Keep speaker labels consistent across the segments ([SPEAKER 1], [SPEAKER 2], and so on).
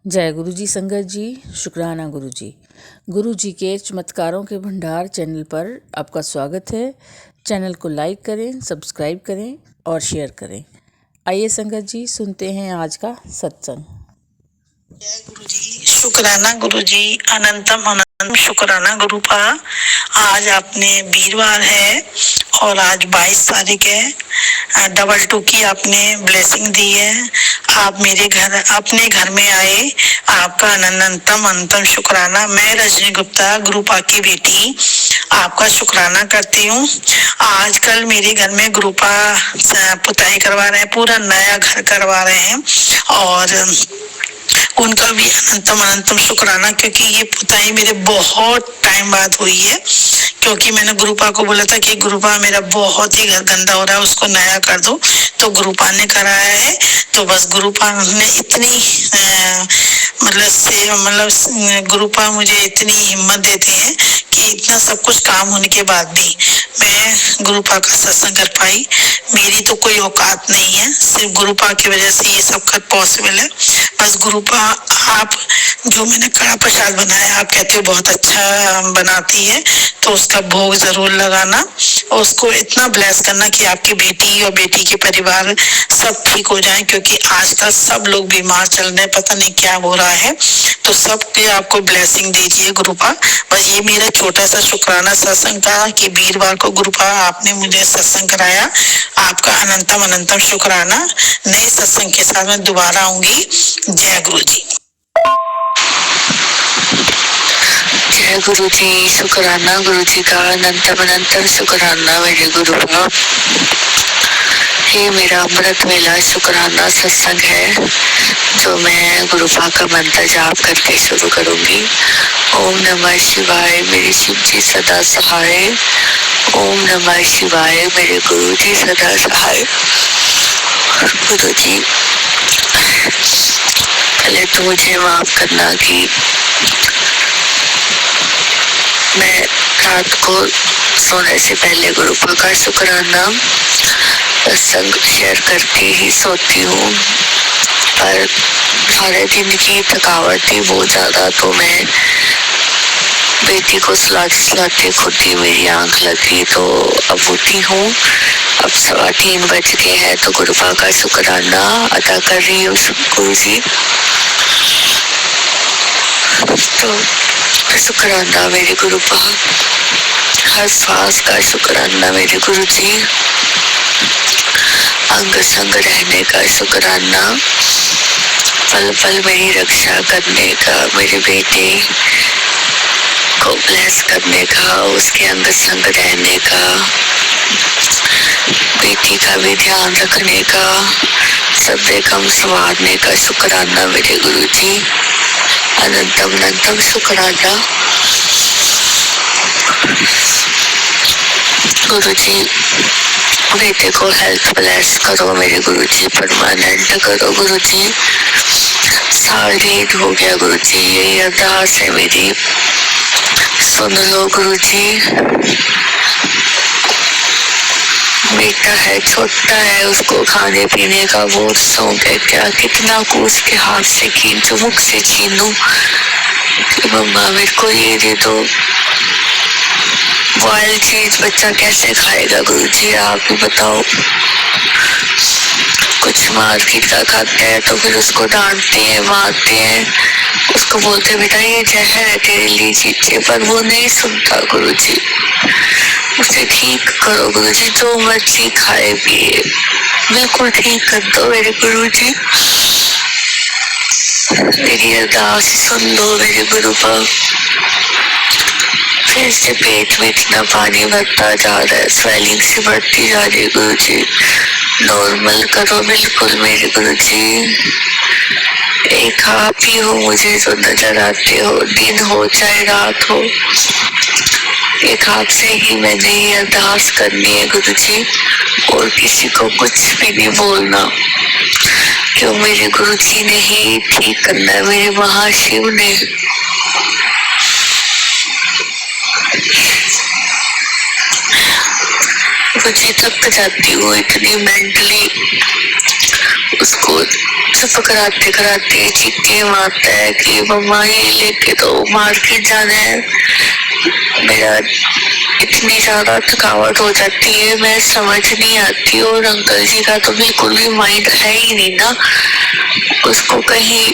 [SPEAKER 1] जय गुरु जी संगत जी, शुक्राना गुरु जी। गुरु जी के चमत्कारों के भंडार चैनल पर आपका स्वागत है। चैनल को लाइक करें, सब्सक्राइब करें और शेयर करें। आइए संगत जी, सुनते हैं आज का सत्संग।
[SPEAKER 2] जय गुरु जी, शुक्राना गुरु जी, अनंतम अनंतम शुक्राना गुरु का। आज आपने वीरवार है और आज 22 तारीख है। डबल 2 की आपने ब्लेसिंग दी है। आप मेरे घर अपने घर में आए, आपका अनंतम अनंतम शुक्राना। मैं रजनी गुप्ता, गुरुपा की बेटी, आपका शुक्राना करती हूँ। आजकल मेरे घर में गुरुपा पुताई करवा रहे हैं, पूरा नया घर करवा रहे हैं और उनका भी अनंतम अनंतम शुक्राना, क्योंकि ये पुताई मेरे बहुत टाइम बाद हुई है। क्योंकि मैंने गुरुपा को बोला था कि गुरुपा मेरा बहुत ही घर गंदा हो रहा है, उसको नया कर दो, तो गुरुपा ने कराया है। तो बस गुरुपा ने इतनी गुरुपा मुझे इतनी हिम्मत देते हैं कि इतना सब कुछ काम होने के बाद भी मैं गुरुपा का सत्संग कर पाई। मेरी तो कोई औकात नहीं है, सिर्फ गुरुपा की वजह से ये सब कर पॉसिबल है। बस गुरुपा, आप जो मैंने कड़ा प्रसाद बनाया, आप कहते हो बहुत अच्छा बनाती है, तो उसका भोग जरूर लगाना और उसको इतना ब्लेस करना कि आपकी बेटी और बेटी के परिवार सब ठीक हो जाए। क्योंकि आजकल सब लोग बीमार चल रहे हैं, पता नहीं क्या हो रहा है, तो सबके आपको ब्लेसिंग दीजिए गुरुपा। बस ये मेरा छोटा सा शुक्राना सत्संग था कि वीरवार को गुरुपा आपने मुझे सत्संग कराया। आपका अनंतम अनंतम शुक्राना। नए सत्संग के साथ मैं दोबारा आऊंगी। जय गुरु जी।
[SPEAKER 3] जय गुरु जी, शुक्राना गुरु जी का, अनंतम अनंतम शुक्राना मेरे गुरु का। ये मेरा अमृत वेला शुक्राना सत्संग है, जो मैं गुरुपा का मंत्र जाप करके शुरू करूंगी। ओम नमः शिवाय, मेरे शिव जी सदा सहाय। ओम नमः शिवाय, मेरे गुरु जी सदा सहाय। गुरु जी, पहले तो मुझे माफ करना कि मैं रात को सोने से पहले गुरुपा का शुक्राना सत्संग शेयर करके ही सोती हूँ, पर सारे दिन की थकावट थी बहुत ज्यादा, तो मैं बेटी को सुलाते सुलाते खुद ही मेरी आंख लगी, तो अब उठी हूँ। अब 3:15 बज गए हैं, तो गुरुपा का शुक्राना अदा कर रही हूँ गुरु जी। तो शुक्राना मेरे गुरुपा, हर सांस का शुक्राना मेरे गुरु जी, अंग संग रहने का शुक्राना, पल पल मेरी रक्षा करने का, मेरे बेटे को ब्लेस करने का, उसके अंग संग रहने का, बेटी का भी ध्यान रखने का, सब कम संवारने का शुक्राना मेरे गुरु जी। अनंतम अनंतम शुक्राना गुरु जी। बेटे को हेल्थ ब्लेस करो मेरे गुरु जी, परमानेंट करो गुरु जी। साल 1.5 हो गया गुरु जी, यही अरदास है मेरी, सुन लो गुरु जी। बेटा है, छोटा है, उसको खाने पीने का बहुत शौक है, क्या कितना को उसके हाथ से खींचो, मुख से छीनूं कि मम्मा मेरे को ये दे दो। बॉयल चीज बच्चा कैसे खाएगा गुरु जी, आप ही बताओ। कुछ मार्केट का खाता है तो फिर उसको डांटते हैं, मारते हैं, उसको बोलते हैं बेटा ये जहर है तेरे लिए चीजें, पर वो नहीं सुनता गुरु जी। उसे ठीक करो गुरु जी, जो मर्जी खाए पिए, बिल्कुल ठीक कर दो मेरे गुरु जी। मेरी अरदास सुन लो मेरे गुरु का। फिर से पेट में इतना पानी भरता जा रहा है, स्वेलिंग से बढ़ती जा रही है गुरु जी, नॉर्मल करो बिल्कुल मेरे गुरु जी। एक आप ही हो मुझे जो नजर आते हो, दिन हो चाहे रात हो, एक आपसे ही मैंने ये अरदास करनी है गुरु जी, और किसी को कुछ भी नहीं बोलना, क्यों मेरे गुरु जी ने ही ठीक करना है, मेरे महाशिव ने। मुझे थक जाती हूँ इतनी मेंटली उसको चुप कराते कराते चीखे मारता है कि मम्मा ये लेके तो मार्केट जाना है। मेरा इतनी ज्यादा थकावट हो जाती है, मैं समझ नहीं आती। और अंकल जी का तो बिल्कुल भी माइंड है ही नहीं ना, उसको कहीं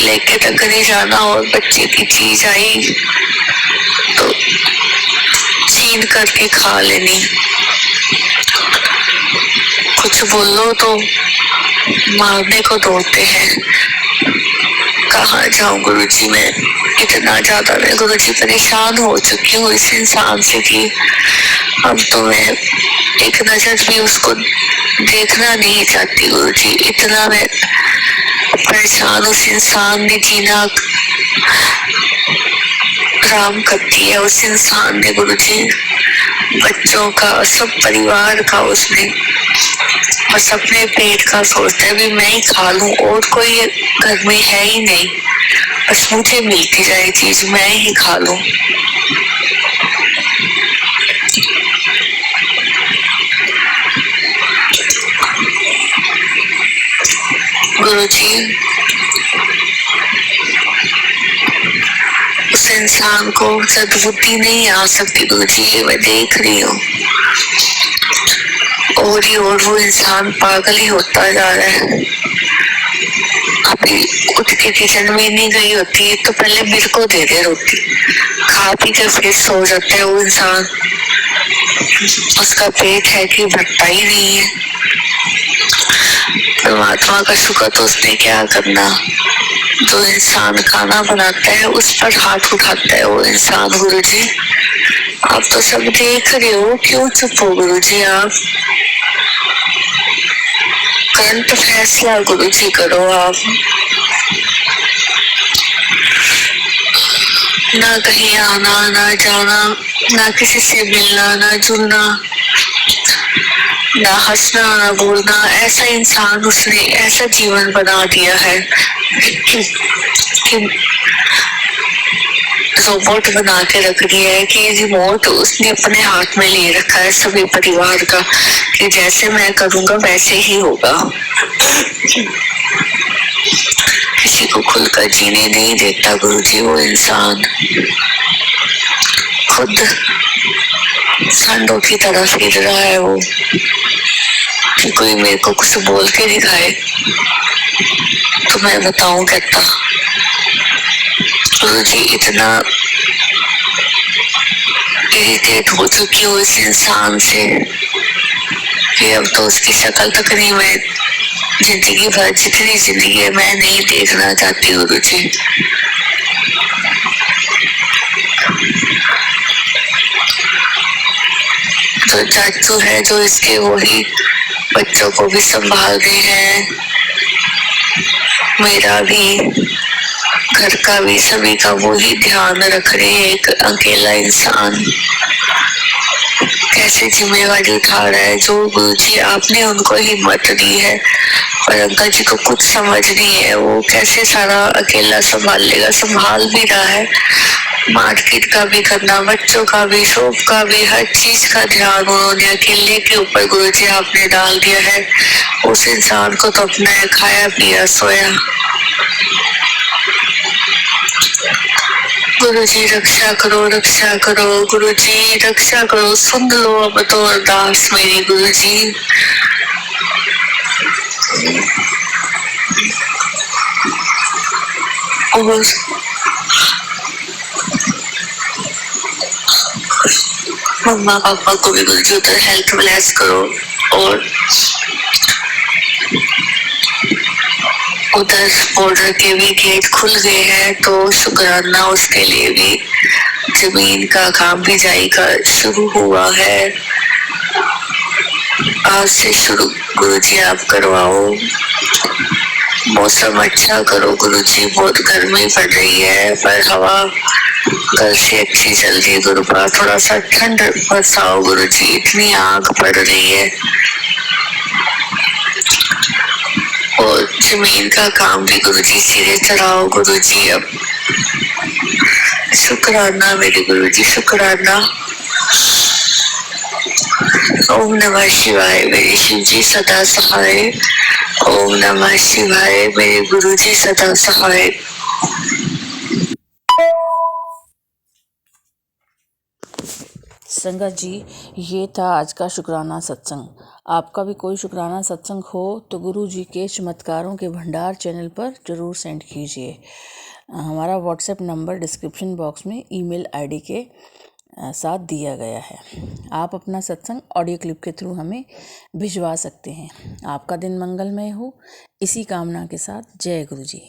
[SPEAKER 3] लेके तक नहीं जाना। और बच्चे की चीज आई तो छीन करके खा लेनी, कुछ बोलो तो मारने को दौड़ते हैं। कहाँ जाऊं गुरुजी, मैं इतना ज्यादा मैं गुरुजी परेशान हो चुकी हूँ इस इंसान से कि अब तो मैं एक नजर भी उसको देखना नहीं चाहती गुरुजी। इतना मैं परेशान, उस इंसान ने जीना हराम कर दिया। उस इंसान ने गुरुजी बच्चों का, सब परिवार का, उसने बस अपने पेट का सोचता है भी मैं ही खा लूं, और कोई घर में है ही नहीं, बस मुझे मिलती जाए चीज, मैं ही खा लूं। गुरुजी उस इंसान को सद्बुद्धि नहीं आ सकती गुरुजी, ये मैं देख रही हूँ। और वो इंसान पागल ही होता जा रहा है। अभी उठ के किचन में नहीं गई होती तो पहले मेरे को दे दे रोटी, खा पी के फिर सो जाता है वो इंसान। उसका पेट है कि भरता ही नहीं है। परमात्मा का शुक्र, तो उसने क्या करना, जो इंसान खाना बनाता है उस पर हाथ उठाता है वो इंसान। गुरुजी आप तो सब देख रहे हो, क्यों चुप हो गुरुजी आप? करंट फैसला गुरुजी करो आप। ना कहीं आना ना जाना, ना किसी से मिलना ना जुलना, ना हंसना ना बोलना। ऐसा इंसान, उसने ऐसा जीवन बना दिया है कि रोबोट बना के रख दिया है कि रिमोट उसने अपने हाथ में ले रखा है सभी परिवार का, कि जैसे मैं करूंगा वैसे ही होगा। किसी को खुलकर जीने नहीं देता गुरुजी वो इंसान, खुद सांडों की तरह फिर रहा है वो, कि कोई मेरे को कुछ बोल के दिखाए तो मैं बताऊं कहता। गुरुजी इतना इरिटेट हो चुकी हूँ इस इंसान से कि अब तो उसकी शक्ल तक नहीं, मैं जिंदगी भर जितनी जिंदगी है मैं नहीं देखना चाहती गुरुजी। जो चाचू है जो इसके, वही बच्चों को भी संभाल रहे हैं, मेरा भी, घर का भी, सभी का वो ही ध्यान रख रहे हैं। एक अकेला इंसान कैसे जिम्मेवारी उठा रहा है, जो गुरुजी आपने उनको हिम्मत दी है, पर अंकल जी को कुछ समझ नहीं है, वो कैसे सारा अकेला संभाल लेगा। संभाल भी रहा है, मार्केट का भी करना, बच्चों का भी, शॉप का भी, हर चीज का ध्यान उन्होंने अकेले के ऊपर गुरुजी आपने डाल दिया है। उस इंसान को तो अपना खाया पिया सोया। गुरुजी रक्षा करो गुरुजी रक्षा करो, सुन लो अब तो अरदास मेरी गुरुजी। और मम्मा पापा को भी गुरुजी उधर हेल्थ ब्लेस करो, और उधर बॉर्डर के भी गेट खुल गए हैं तो शुक्राना, उसके लिए भी जमीन का काम भी जाएगा, शुरू हुआ है आज से शुरू। गुरुजी आप करवाओ, मौसम अच्छा करो गुरुजी, बहुत गर्मी पड़ रही है पर हवा कल से अच्छी चल रही है गुरुपा, थोड़ा सा ठंड बरसाओ गुरुजी, इतनी आग पड़ रही है। और जमीन का काम भी गुरुजी सिरे चढ़ाओ गुरुजी, अब शुक्राना मेरे गुरुजी, शुक्राना। ओम नमः शिवाय मेरे शिव जी सदा सहाय। ओम नमः शिवाय मेरे गुरु जी सदा सहाय।
[SPEAKER 1] संगत जी, ये था आज का शुक्राना सत्संग। आपका भी कोई शुक्राना सत्संग हो तो गुरु जी के चमत्कारों के भंडार चैनल पर ज़रूर सेंड कीजिए। हमारा व्हाट्सएप नंबर डिस्क्रिप्शन बॉक्स में ईमेल आईडी के साथ दिया गया है। आप अपना सत्संग ऑडियो क्लिप के थ्रू हमें भिजवा सकते हैं। आपका दिन मंगलमय हो, इसी कामना के साथ जय गुरु जी।